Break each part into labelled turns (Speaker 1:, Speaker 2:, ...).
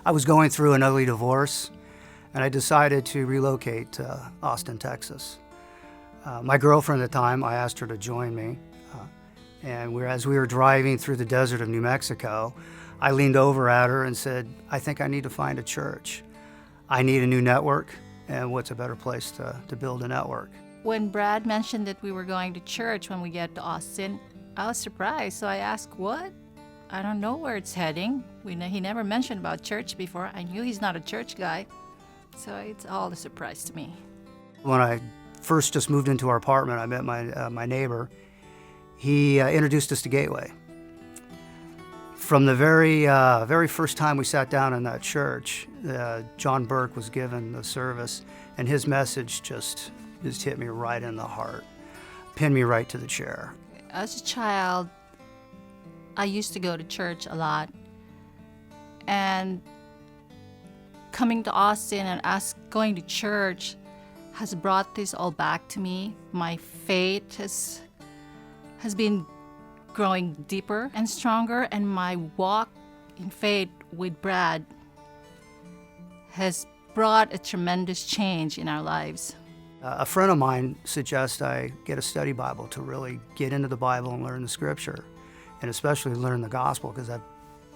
Speaker 1: I was going through an ugly divorce, and I decided to relocate to Austin, Texas. My girlfriend at the time, I asked her to join me, and as we were driving through the desert of New Mexico, I leaned over at her and said, I think I need to find a church. I need a new network, and what's a better place to build a network?
Speaker 2: When Brad mentioned that we were going to church when we get to Austin, I was surprised. So I asked, what? I don't know where it's heading. He never mentioned about church before. I knew he's not a church guy. So it's all a surprise to me.
Speaker 1: When I first just moved into our apartment, I met my neighbor. He introduced us to Gateway. From the very first time we sat down in that church, John Burke was given the service, and his message just hit me right in the heart, pinned me right to the chair.
Speaker 2: As a child, I used to go to church a lot, and coming to Austin and going to church has brought this all back to me. My faith has been growing deeper and stronger, and my walk in faith with Brad has brought a tremendous change in our lives.
Speaker 1: A friend of mine suggests I get a study Bible to really get into the Bible and learn the Scripture, and especially learn the gospel, because I've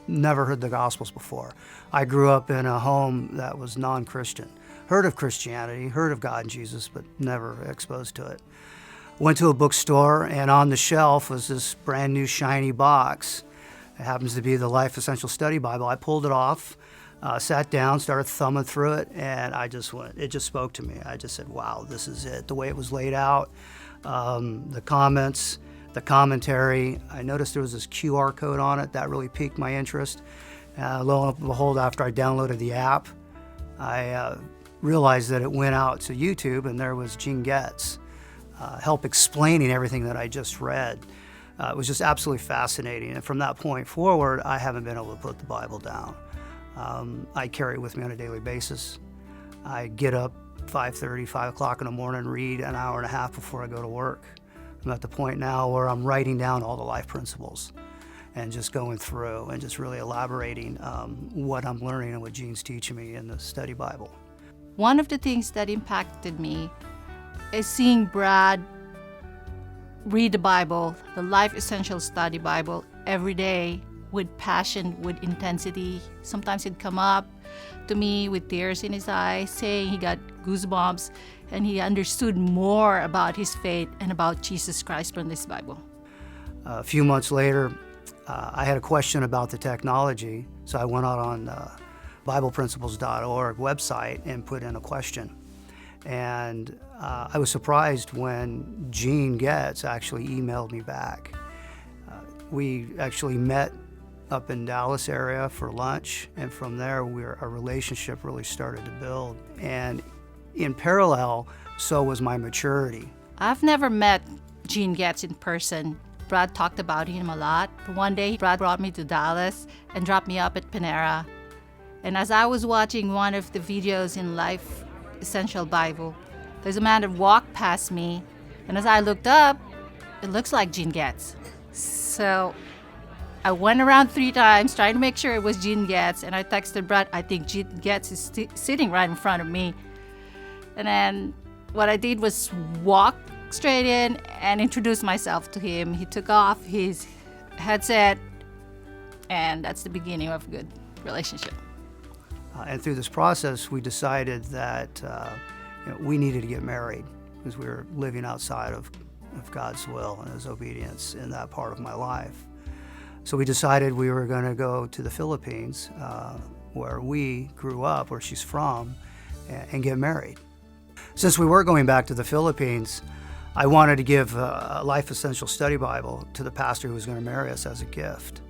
Speaker 1: never heard the Gospels before. I grew up in a home that was non-Christian, heard of Christianity, heard of God and Jesus, but never exposed to it. Went to a bookstore, and on the shelf was this brand new shiny box. It happens to be the Life Essential Study Bible. I pulled it off, sat down, started thumbing through it, and it just spoke to me. I just said, wow, this is it. The way it was laid out, the comments, the commentary. I noticed there was this QR code on it. That really piqued my interest. Lo and behold, after I downloaded the app, I realized that it went out to YouTube, and there was Gene Getz help explaining everything that I just read. It was just absolutely fascinating. And from that point forward, I haven't been able to put the Bible down. I carry it with me on a daily basis. I get up 5:30, 5 o'clock in the morning, read an hour and a half before I go to work. I'm at the point now where I'm writing down all the life principles and just going through and just really elaborating what I'm learning and what Gene's teaching me in the study Bible.
Speaker 2: One of the things that impacted me is seeing Brad read the Bible, the Life Essential Study Bible, every day with passion, with intensity. Sometimes he'd come up to me with tears in his eyes, saying he got goosebumps and he understood more about his faith and about Jesus Christ from this Bible.
Speaker 1: A few months later, I had a question about the technology, so I went out on BiblePrinciples.org website and put in a question. And I was surprised when Gene Getz actually emailed me back. We actually met up in Dallas area for lunch, and from there our relationship really started to build. And in parallel, so was my maturity.
Speaker 2: I've never met Gene Getz in person. Brad talked about him a lot. One day, Brad brought me to Dallas and dropped me up at Panera. And as I was watching one of the videos in Life Essential Bible, there's a man that walked past me, and as I looked up, it looks like Gene Getz. So I went around 3 times trying to make sure it was Gene Getz, and I texted Brad, I think Gene Getz is sitting right in front of me. And then what I did was walk straight in and introduce myself to him. He took off his headset, and that's the beginning of a good relationship.
Speaker 1: And through this process, we decided that we needed to get married because we were living outside of God's will and His obedience in that part of my life. So we decided we were going to go to the Philippines, where we grew up, where she's from, and get married. Since we were going back to the Philippines, I wanted to give a Life Essential Study Bible to the pastor who was going to marry us as a gift.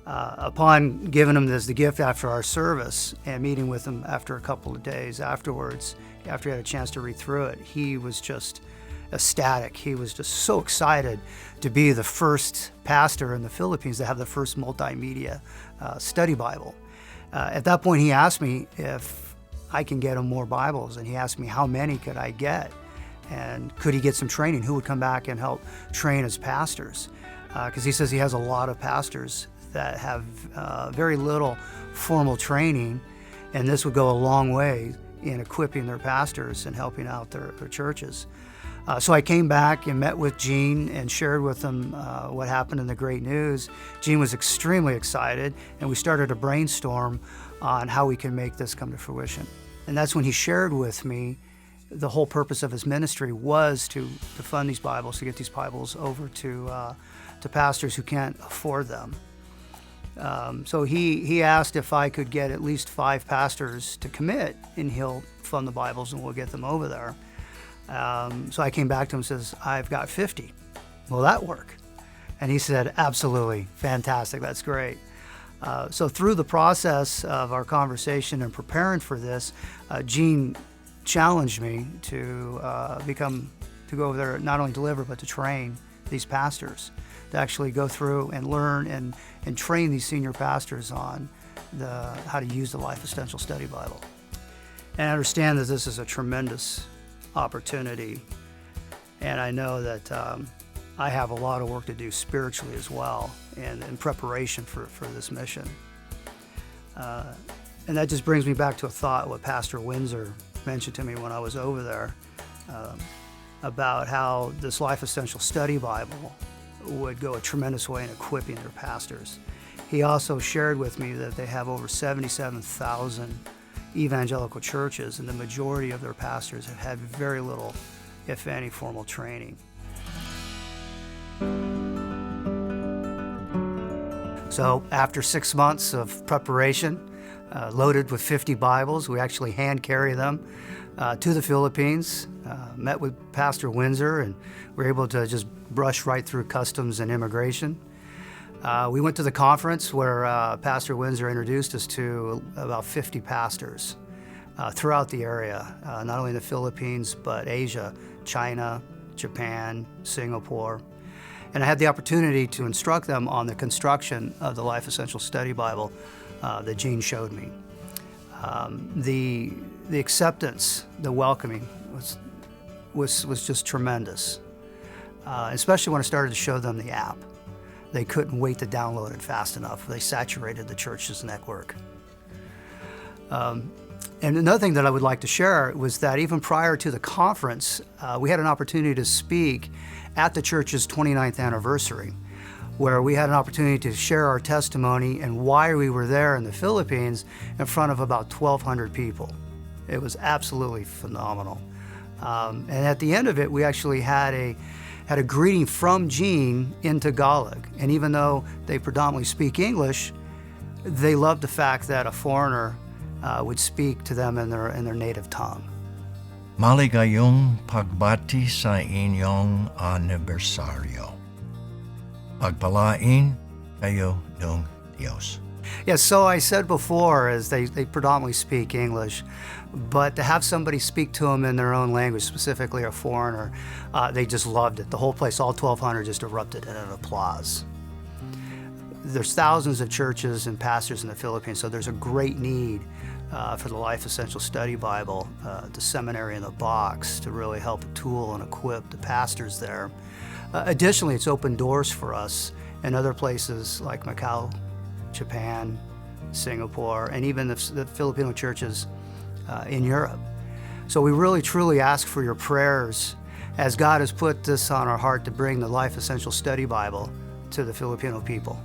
Speaker 1: Upon giving him this the gift after our service and meeting with him after a couple of days afterwards, after he had a chance to read through it, he was just ecstatic. He was just so excited to be the first pastor in the Philippines to have the first multimedia study Bible. At that point, he asked me if I can get him more Bibles, and he asked me how many could I get, and could he get some training? Who would come back and help train as pastors? Because he says he has a lot of pastors that have very little formal training, and this would go a long way in equipping their pastors and helping out their churches. So I came back and met with Gene and shared with him what happened in the great news. Gene was extremely excited, and we started a brainstorm on how we can make this come to fruition. And that's when he shared with me the whole purpose of his ministry was to fund these Bibles, to get these Bibles over to pastors who can't afford them. So he asked if I could get at least 5 pastors to commit, and he'll fund the Bibles and we'll get them over there. So I came back to him and says, I've got 50. Will that work? And he said, absolutely, fantastic, that's great. So through the process of our conversation and preparing for this, Gene challenged me to go over there, not only deliver, but to train these pastors, to actually go through and learn and train these senior pastors on how to use the Life Essential Study Bible. And I understand that this is a tremendous opportunity, and I know that I have a lot of work to do spiritually as well, and in preparation for this mission. And that just brings me back to a thought what Pastor Windsor mentioned to me when I was over there about how this Life Essential Study Bible would go a tremendous way in equipping their pastors. He also shared with me that they have over 77,000 evangelical churches, and the majority of their pastors have had very little, if any, formal training. So after 6 months of preparation, loaded with 50 Bibles, we actually hand carry them to the Philippines, met with Pastor Windsor, and we were able to just brush right through customs and immigration. We went to the conference where Pastor Windsor introduced us to about 50 pastors throughout the area, not only in the Philippines, but Asia, China, Japan, Singapore. And I had the opportunity to instruct them on the construction of the Life Essential Study Bible that Gene showed me. The acceptance, the welcoming was just tremendous, especially when I started to show them the app. They couldn't wait to download it fast enough. They saturated the church's network. And another thing that I would like to share was that even prior to the conference, we had an opportunity to speak at the church's 29th anniversary, where we had an opportunity to share our testimony and why we were there in the Philippines in front of about 1,200 people. It was absolutely phenomenal. And at the end of it, we actually had a greeting from Gene in Tagalog. And even though they predominantly speak English, they loved the fact that a foreigner would speak to them in their native tongue.
Speaker 3: Maligayong pagbati sa inyong anibersaryo. Pagpalain kayo ng Diyos.
Speaker 1: Yes, so I said before, as they predominantly speak English, but to have somebody speak to them in their own language, specifically a foreigner, they just loved it. The whole place, all 1,200, just erupted in an applause. There's thousands of churches and pastors in the Philippines, so there's a great need for the Life Essential Study Bible, the seminary in the box, to really help tool and equip the pastors there. Additionally, it's opened doors for us in other places like Macau, Japan, Singapore, and even the Filipino churches in Europe. So we really truly ask for your prayers as God has put this on our heart to bring the Life Essential Study Bible to the Filipino people.